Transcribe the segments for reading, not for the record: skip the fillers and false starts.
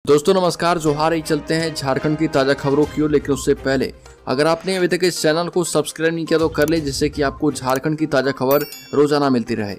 दोस्तों नमस्कार, जोहार। ही चलते हैं झारखंड की ताज़ा खबरों की ओर, लेकिन उससे पहले अगर आपने अभी तक इस चैनल को सब्सक्राइब नहीं किया तो कर ले, जिससे कि आपको झारखंड की ताज़ा खबर रोजाना मिलती रहे।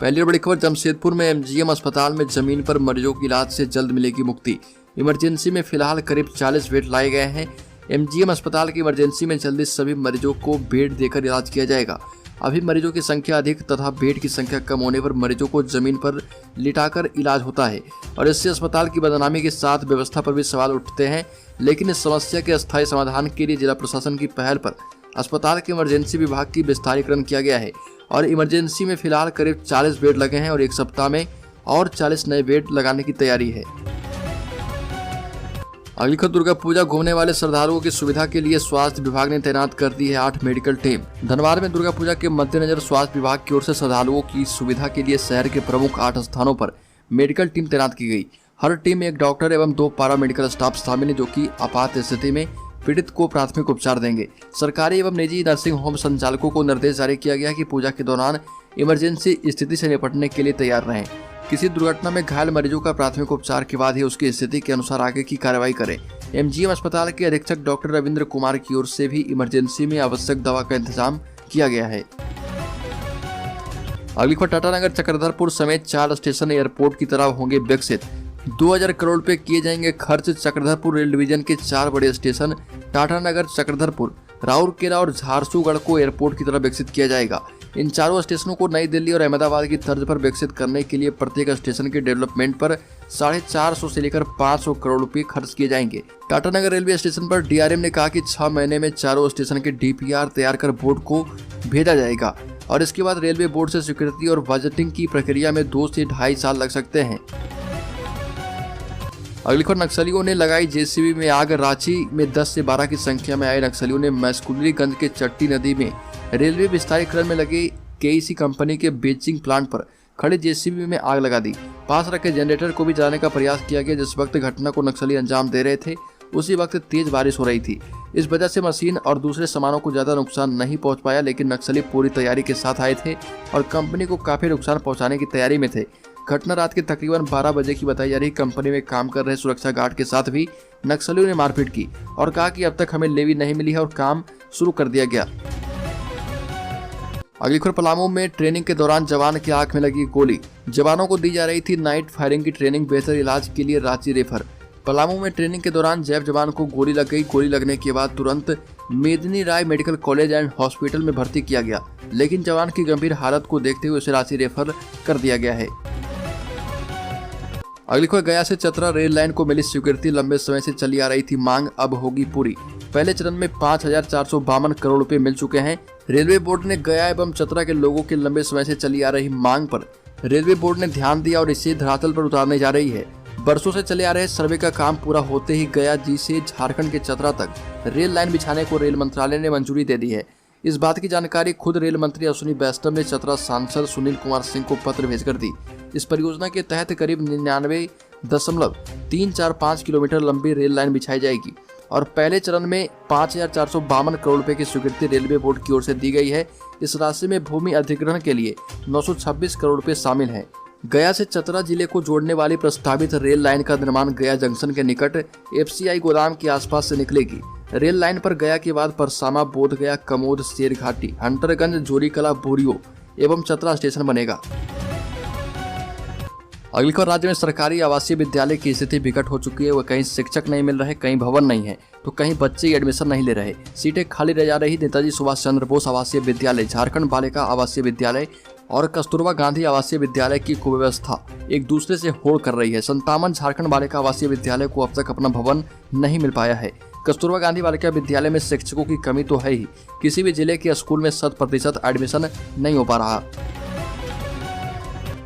पहली और बड़ी खबर, जमशेदपुर में एमजीएम अस्पताल में जमीन पर मरीजों की इलाज से जल्द मिलेगी मुक्ति। इमरजेंसी में फिलहाल करीब 40 बेड लाए गए हैं। एमजीएम अस्पताल की इमरजेंसी में जल्दी सभी मरीजों को बेड देकर इलाज किया जाएगा। अभी मरीजों की संख्या अधिक तथा बेड की संख्या कम होने पर मरीजों को जमीन पर लिटाकर इलाज होता है और इससे अस्पताल की बदनामी के साथ व्यवस्था पर भी सवाल उठते हैं। लेकिन इस समस्या के अस्थायी समाधान के लिए जिला प्रशासन की पहल पर अस्पताल के इमरजेंसी विभाग की विस्तारीकरण किया गया है और इमरजेंसी में फिलहाल करीब 40 बेड लगे हैं और एक सप्ताह में और 40 नए बेड लगाने की तैयारी है। अगली खबर, दुर्गा पूजा घूमने वाले श्रद्धालुओं की सुविधा के लिए स्वास्थ्य विभाग ने तैनात कर दी है 8 मेडिकल टीम। धनबाद में दुर्गा पूजा के मद्देनजर स्वास्थ्य विभाग की ओर से श्रद्धालुओं की सुविधा के लिए शहर के प्रमुख 8 स्थानों पर मेडिकल टीम तैनात की गई। हर टीम में एक डॉक्टर एवं 2 पारा मेडिकल स्टाफ शामिल है, जो कि आपात स्थिति में पीड़ित को प्राथमिक उपचार देंगे। सरकारी एवं निजी नर्सिंग होम संचालकों को निर्देश जारी किया गया कि पूजा के दौरान इमरजेंसी स्थिति से निपटने के लिए तैयार रहें। किसी दुर्घटना में घायल मरीजों का प्राथमिक उपचार के बाद ही उसकी स्थिति के अनुसार आगे की कार्रवाई करें। एमजीएम अस्पताल के अधीक्षक डॉक्टर रविंद्र कुमार की ओर से भी इमरजेंसी में आवश्यक दवा का इंतजाम किया गया है। अगली खबर, टाटानगर चक्रधरपुर समेत 4 स्टेशन एयरपोर्ट की तरह होंगे विकसित। 2000 करोड़ रुपए किए जाएंगे खर्च। चक्रधरपुर रेल डिवीजन के 4 बड़े स्टेशन टाटानगर, चक्रधरपुर, राउरकेला और झारसुगुड़ा को एयरपोर्ट की तरह विकसित किया जाएगा। इन चारों स्टेशनों को नई दिल्ली और अहमदाबाद की तर्ज पर विकसित करने के लिए प्रत्येक स्टेशन के डेवलपमेंट पर 450 से लेकर 500 करोड़ रुपए खर्च किए जाएंगे। टाटानगर रेलवे स्टेशन पर डीआरएम ने कहा कि 6 महीने में चारों स्टेशन के डीपीआर तैयार कर बोर्ड को भेजा जाएगा और इसके बाद रेलवे बोर्ड से स्वीकृति और बजटिंग की प्रक्रिया में 2 से 2.5 साल लग सकते हैं। अगली खबर, नक्सलियों ने लगाई जेसीबी में आग। रांची में 10 से 12 की संख्या में आए नक्सलियों ने मस्कुलीगंज के चट्टी नदी में रेलवे विस्तारीकरण में लगे केईसी कंपनी के बेचिंग प्लांट पर खड़े जेसीबी में आग लगा दी। पास रखे जनरेटर को भी जलाने का प्रयास किया गया। जिस वक्त घटना को नक्सली अंजाम दे रहे थे उसी वक्त तेज बारिश हो रही थी। इस वजह से मशीन और दूसरे सामानों को ज्यादा नुकसान नहीं पहुंच पाया, लेकिन नक्सली पूरी तैयारी के साथ आए थे और कंपनी को काफी नुकसान पहुंचाने की तैयारी में थे। घटना रात के तकरीबन 12 बजे की बताई जा रही। कंपनी में काम कर रहे सुरक्षा गार्ड के साथ भी नक्सलियों ने मारपीट की और कहा कि अब तक हमें लेवी नहीं मिली है और काम शुरू कर दिया गया। अगली खबर, पलामू में ट्रेनिंग के दौरान जवान की आंख में लगी गोली। जवानों को दी जा रही थी नाइट फायरिंग की ट्रेनिंग, बेहतर इलाज के लिए रांची रेफर। पलामू में ट्रेनिंग के दौरान जैब जवान को गोली लग गई। गोली लगने के बाद तुरंत मेदिनी राय मेडिकल कॉलेज एंड हॉस्पिटल में भर्ती किया गया, लेकिन जवान की गंभीर हालत को देखते हुए उसे रांची रेफर कर दिया गया है। अगली खबर, गया से चतरा रेल लाइन को मिली स्वीकृति। लंबे समय से चली आ रही थी मांग, अब होगी पूरी। पहले चरण में 5452 करोड़ रुपए मिल चुके हैं। रेलवे बोर्ड ने गया एवं चतरा के लोगों के लंबे समय से चली आ रही मांग पर रेलवे बोर्ड ने ध्यान दिया और इसे धरातल पर उतारने जा रही है। बरसों से चले आ रहे सर्वे का काम पूरा होते ही गया जी से झारखंड के चतरा तक रेल लाइन बिछाने को रेल मंत्रालय ने मंजूरी दे दी है। इस बात की जानकारी खुद रेल मंत्री अश्विनी वैष्णव ने चतरा सांसद सुनील कुमार सिंह को पत्र भेजकर दी। इस परियोजना के तहत करीब 99.345 किलोमीटर लंबी रेल लाइन बिछाई जाएगी और पहले चरण में 5452 करोड़ रुपए की स्वीकृति रेलवे बोर्ड की ओर से दी गई है। इस राशि में भूमि अधिग्रहण के लिए 926 करोड़ रुपए शामिल हैं। गया से चतरा जिले को जोड़ने वाली प्रस्तावित रेल लाइन का निर्माण गया जंक्शन के निकट एफसीआई गोदाम के आसपास से निकलेगी। रेल लाइन पर गया के बाद परसामा, बोधगया, कमोद, शेरघाटी, हंटरगंज, जोरीकला, बोरियो एवं चतरा स्टेशन बनेगा। अगली खबर, राज्य में सरकारी आवासीय विद्यालय की स्थिति विकट हो चुकी है। वह कहीं शिक्षक नहीं मिल रहे, कहीं भवन नहीं है, तो कहीं बच्चे एडमिशन नहीं ले रहे। सीटें खाली रह जा रही। नेताजी सुभाष चंद्र बोस आवासीय विद्यालय, झारखंड बालिका आवासीय विद्यालय और कस्तूरबा गांधी आवासीय विद्यालय की कुव्यवस्था एक दूसरे से होड़ कर रही है। 57 झारखंड बालिका आवासीय विद्यालय को अब तक अपना भवन नहीं मिल पाया है। कस्तूरबा गांधी बालिका विद्यालय में शिक्षकों की कमी तो है ही, किसी भी जिले के स्कूल में 100% एडमिशन नहीं हो पा रहा।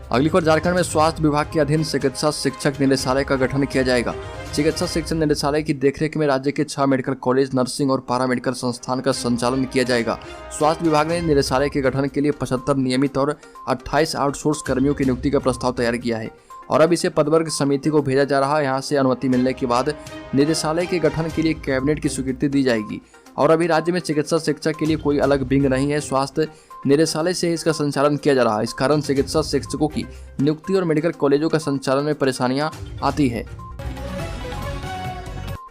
अगली खबर, झारखंड में स्वास्थ्य विभाग के अधीन चिकित्सा शिक्षक निदेशालय का गठन किया जाएगा। चिकित्सा शिक्षण निदेशालय की देखरेख में राज्य के 6 मेडिकल कॉलेज, नर्सिंग और पारा मेडिकल संस्थान का संचालन किया जाएगा। स्वास्थ्य विभाग ने निदेशालय के गठन के लिए 75 नियमित और 28 आउटसोर्स कर्मियों की नियुक्ति का प्रस्ताव तैयार किया है और अब इसे पदवर्ग समिति को भेजा जा रहा है। यहाँ से अनुमति मिलने के बाद निदेशालय के गठन के लिए कैबिनेट की स्वीकृति दी जाएगी और अभी राज्य में चिकित्सा शिक्षा के लिए कोई अलग विंग नहीं है। स्वास्थ्य निदेशालय से ही इसका संचालन किया जा रहा है। इस कारण चिकित्सा शिक्षकों की नियुक्ति और मेडिकल कॉलेजों का संचालन में परेशानियां आती है।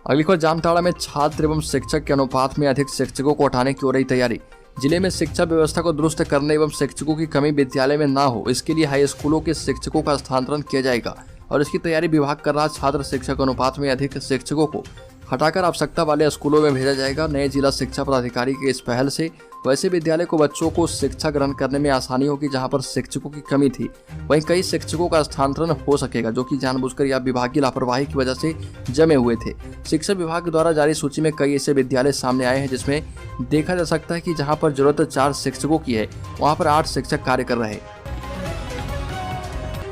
अगली खबर, जामताड़ा में छात्र एवं शिक्षक के अनुपात में अधिक शिक्षकों को हटाने की हो रही तैयारी। जिले में शिक्षा व्यवस्था को दुरुस्त करने एवं शिक्षकों की कमी विद्यालय में न हो, इसके लिए हाई स्कूलों के शिक्षकों का स्थानांतरण किया जाएगा और इसकी तैयारी विभाग कर रहा। छात्र शिक्षक अनुपात में अधिक शिक्षकों को हटाकर आवश्यकता वाले स्कूलों में भेजा जाएगा। नए जिला शिक्षा पदाधिकारी की इस पहल से वैसे विद्यालय को बच्चों को शिक्षा ग्रहण करने में आसानी होगी जहां पर शिक्षकों की कमी थी, वहीं कई शिक्षकों का स्थानांतरण हो सकेगा जो कि जानबूझकर या विभागीय लापरवाही की वजह से जमे हुए थे। शिक्षा विभाग द्वारा जारी सूची में कई ऐसे विद्यालय सामने आए हैं जिसमें देखा जा सकता है कि जहाँ पर जरूरत 4 शिक्षकों की है वहाँ पर 8 शिक्षक कार्य कर रहे हैं।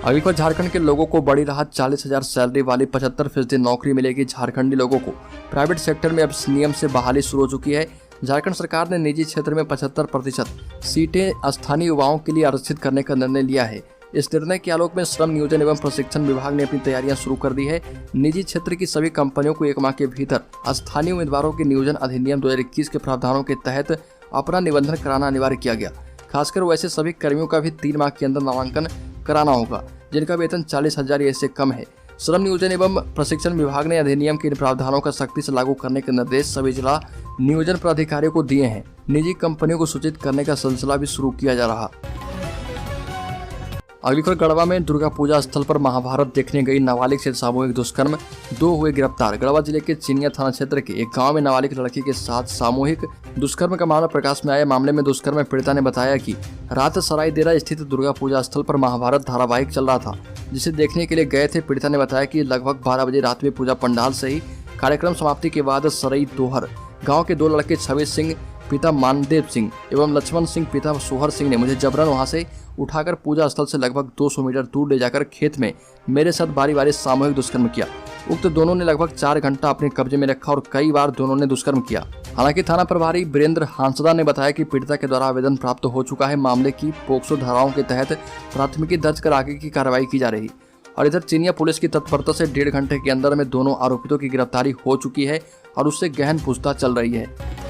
अगली बार, झारखंड के लोगों को बड़ी राहत, 40,000 सैलरी वाली 75% नौकरी मिलेगी। झारखंडी लोगों को प्राइवेट सेक्टर में अब नियम से बहाली शुरू हो चुकी है। झारखंड सरकार ने निजी क्षेत्र में 75% सीटें स्थानीय युवाओं के लिए आरक्षित करने का निर्णय लिया है। इस निर्णय के आलोक में श्रम नियोजन एवं प्रशिक्षण विभाग ने अपनी तैयारियां शुरू कर दी है। निजी क्षेत्र की सभी कंपनियों को 1 माह के भीतर स्थानीय उम्मीदवारों के नियोजन अधिनियम 2021 के प्रावधानों के तहत अपना निबंधन कराना अनिवार्य किया गया। खासकर वैसे सभी कर्मियों का भी 3 माह के अंदर नामांकन कराना होगा जिनका वेतन 40,000 या इससे कम है। श्रम नियोजन एवं प्रशिक्षण विभाग ने अधिनियम के इन प्रावधानों का सख्ती से लागू करने के निर्देश सभी जिला नियोजन प्राधिकारियों को दिए हैं। निजी कंपनियों को सूचित करने का सिलसिला भी शुरू किया जा रहा। अगली खबर, गढ़वा में दुर्गा पूजा स्थल पर महाभारत देखने गई नाबालिग से सामूहिक दुष्कर्म, 2 हुए गिरफ्तार। गढ़वा जिले के चिनिया थाना क्षेत्र के एक गांव में नाबालिग लड़की के साथ सामूहिक दुष्कर्म का मामला प्रकाश में आया। मामले में दुष्कर्म पीड़िता ने बताया कि रात सरायदेरा स्थित दुर्गा पूजा स्थल पर महाभारत धारावाहिक चल रहा था जिसे देखने के लिए गए थे। पीड़िता ने बताया कि लगभग 12 बजे रात में पूजा पंडाल से ही कार्यक्रम समाप्ति के बाद सरई दोहर गाँव के 2 लड़के छवि सिंह पिता मानदेव सिंह एवं लक्ष्मण सिंह पिता सोहर सिंह ने मुझे जबरन वहां से उठाकर पूजा स्थल से लगभग 200 मीटर दूर ले जाकर खेत में मेरे साथ बारी बारी सामूहिक दुष्कर्म किया। उक्त दोनों ने लगभग 4 घंटा अपने कब्जे में रखा और कई बार दोनों ने दुष्कर्म किया। हालांकि थाना प्रभारी वीरेंद्र हांसदा ने बताया कि पीड़िता के द्वारा आवेदन प्राप्त हो चुका है। मामले की पोक्सो धाराओं के तहत प्राथमिकी दर्ज कर आगे की कार्रवाई की जा रही। और इधर चिनिया पुलिस की तत्परता से 1.5 घंटे के अंदर में दोनों आरोपितों की गिरफ्तारी हो चुकी है और उससे गहन पूछताछ चल रही है।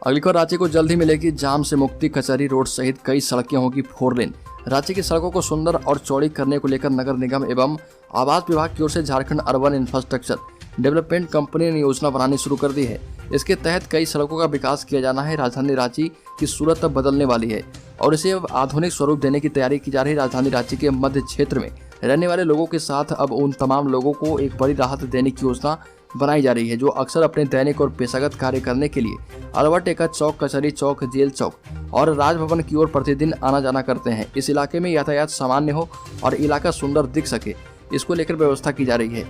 अगली खबर, रांची को जल्द ही मिलेगी जाम से मुक्ति। कचहरी रोड सहित कई सड़कें होगी 4 लेन। रांची की सड़कों को सुंदर और चौड़ी करने को लेकर नगर निगम एवं आवास विभाग की ओर से Jharkhand urban infrastructure development company ने योजना बनानी शुरू कर दी है। इसके तहत कई सड़कों का विकास किया जाना है। राजधानी रांची की सूरत अब बदलने वाली है और इसे अब आधुनिक स्वरूप देने की तैयारी की जा रही है। राजधानी रांची के मध्य क्षेत्र में रहने वाले लोगों के साथ अब उन तमाम लोगों को एक बड़ी राहत देने की योजना बनाई जा रही है जो अक्सर अपने दैनिक और पेशागत कार्य करने के लिए अलवर टेका चौक, कचहरी चौक, जेल चौक और राजभवन की ओर प्रतिदिन आना जाना करते हैं। इस इलाके में यातायात सामान्य हो और इलाका सुंदर दिख सके, इसको लेकर व्यवस्था की जा रही है।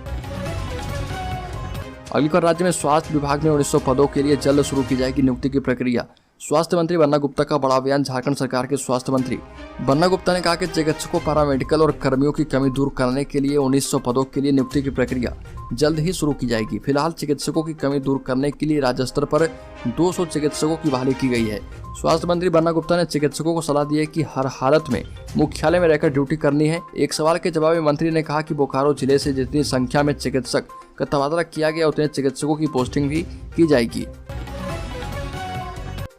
अगली बार, राज्य में स्वास्थ्य विभाग में 1900 पदों के लिए जल्द शुरू की जाएगी नियुक्ति की प्रक्रिया। स्वास्थ्य मंत्री बन्ना गुप्ता का बड़ा बयान। झारखंड सरकार के स्वास्थ्य मंत्री बन्ना गुप्ता ने कहा कि चिकित्सकों, पैरामेडिकल और कर्मियों की कमी दूर करने के लिए 1900 पदों के लिए नियुक्ति की प्रक्रिया जल्द ही शुरू की जाएगी। फिलहाल चिकित्सकों की कमी दूर करने के लिए राज्य स्तर पर 200 चिकित्सकों की बहाली की गई है। स्वास्थ्य मंत्री बन्ना गुप्ता ने चिकित्सकों को सलाह दी है कि हर हालत में मुख्यालय में रहकर ड्यूटी करनी है। एक सवाल के जवाब में मंत्री ने कहा कि बोकारो जिले से जितनी संख्या में चिकित्सक का तबादला किया गया उतने चिकित्सकों की पोस्टिंग भी की जाएगी।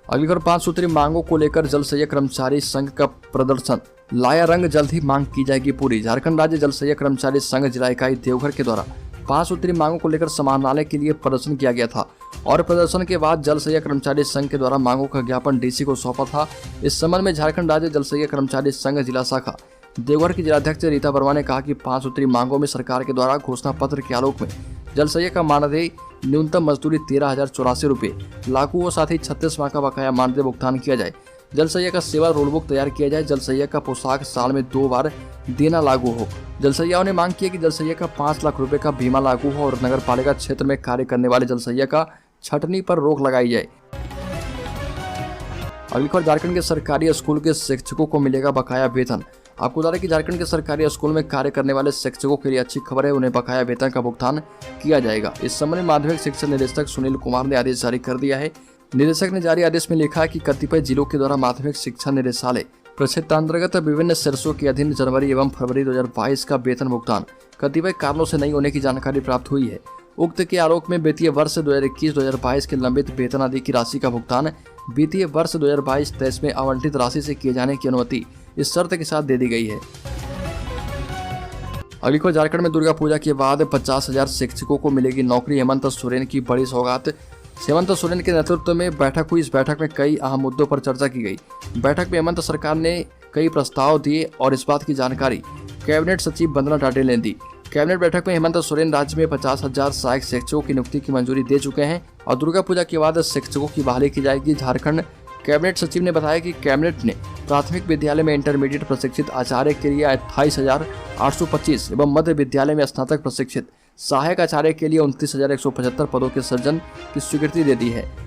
अगली खबर, 5 सूत्री मांगों को लेकर जल सैयद कर्मचारी संघ का प्रदर्शन लाया रंग, जल्द ही मांग की जाएगी पूरी। झारखंड राज्य जल सैयद कर्मचारी संघ जिला इकाई देवघर के द्वारा 5 सूत्री मांगों को लेकर समाहरणालय के लिए प्रदर्शन किया गया था और प्रदर्शन के बाद जल सैयद कर्मचारी संघ के द्वारा मांगों का ज्ञापन डीसी को सौंपा था। इस संबंध में झारखंड राज्य जल सैयद कर्मचारी संघ जिला शाखा देवघर की जिलाध्यक्ष रीता वर्मा ने कहा कि 5 सूत्री मांगों में सरकार के द्वारा घोषणा पत्र के आलोक में जल सैयद का मानदेय न्यूनतम मजदूरी 13,084 रुपये लागू हो, साथ ही 36 माह का बकाया मानदेय भुगतान किया जाए। जल सैयद का सेवा रोलबुक तैयार किया जाए। जल सैयद का पोशाक साल में 2 बार देना लागू हो। जल सैयदों ने मांग की है कि जल सैयद का 5 लाख रुपए का बीमा लागू हो और नगर पालिका क्षेत्र में कार्य करने वाले जल सैयद का छटनी पर रोक लगाई जाए। अगली खबर, झारखंड के सरकारी स्कूल के शिक्षकों को मिलेगा बकाया वेतन। आपको बता दें कि झारखंड के सरकारी स्कूल में कार्य करने वाले शिक्षकों के लिए अच्छी खबर है, उन्हें बकाया वेतन का भुगतान किया जाएगा। इस संबंध में माध्यमिक शिक्षा निदेशक सुनील कुमार ने आदेश जारी कर दिया है। निदेशक ने जारी आदेश में लिखा है कि कतिपय जिलों के द्वारा माध्यमिक शिक्षा निदेशालय प्रक्षेत्रांतर्गत विभिन्न शीर्षों के अधीन जनवरी एवं फरवरी 2022 का वेतन भुगतान कतिपय कारणों से नहीं होने की जानकारी प्राप्त हुई है। उक्त के आलोक में वित्तीय वर्ष 2021-2022 के लंबित वेतन आदि की राशि का भुगतान वित्तीय वर्ष 2022-23 में आवंटित राशि से किए जाने की अनुमति इस शर्त के साथ दे दी गई है। अगली खबर, झारखंड में दुर्गा पूजा के बाद 50,000 शिक्षकों को मिलेगी नौकरी, हेमंत सोरेन की बड़ी सौगात। हेमंत सोरेन के नेतृत्व में बैठक हुई। इस बैठक में कई अहम मुद्दों पर चर्चा की गई। बैठक में हेमंत सरकार ने कई प्रस्ताव दिए और इस बात की जानकारी कैबिनेट सचिव वंदना टाडेल ने दी। कैबिनेट बैठक में हेमंत सोरेन राज्य में 50,000 सहायक शिक्षकों की नियुक्ति की मंजूरी दे चुके हैं और दुर्गा पूजा के बाद शिक्षकों की बहाली की जाएगी। झारखंड कैबिनेट सचिव ने बताया कि कैबिनेट ने प्राथमिक विद्यालय में इंटरमीडिएट प्रशिक्षित आचार्य के लिए 28,825 एवं मध्य विद्यालय में स्नातक प्रशिक्षित सहायक आचार्य के लिए 29,175 पदों के सृजन की स्वीकृति दे दी है।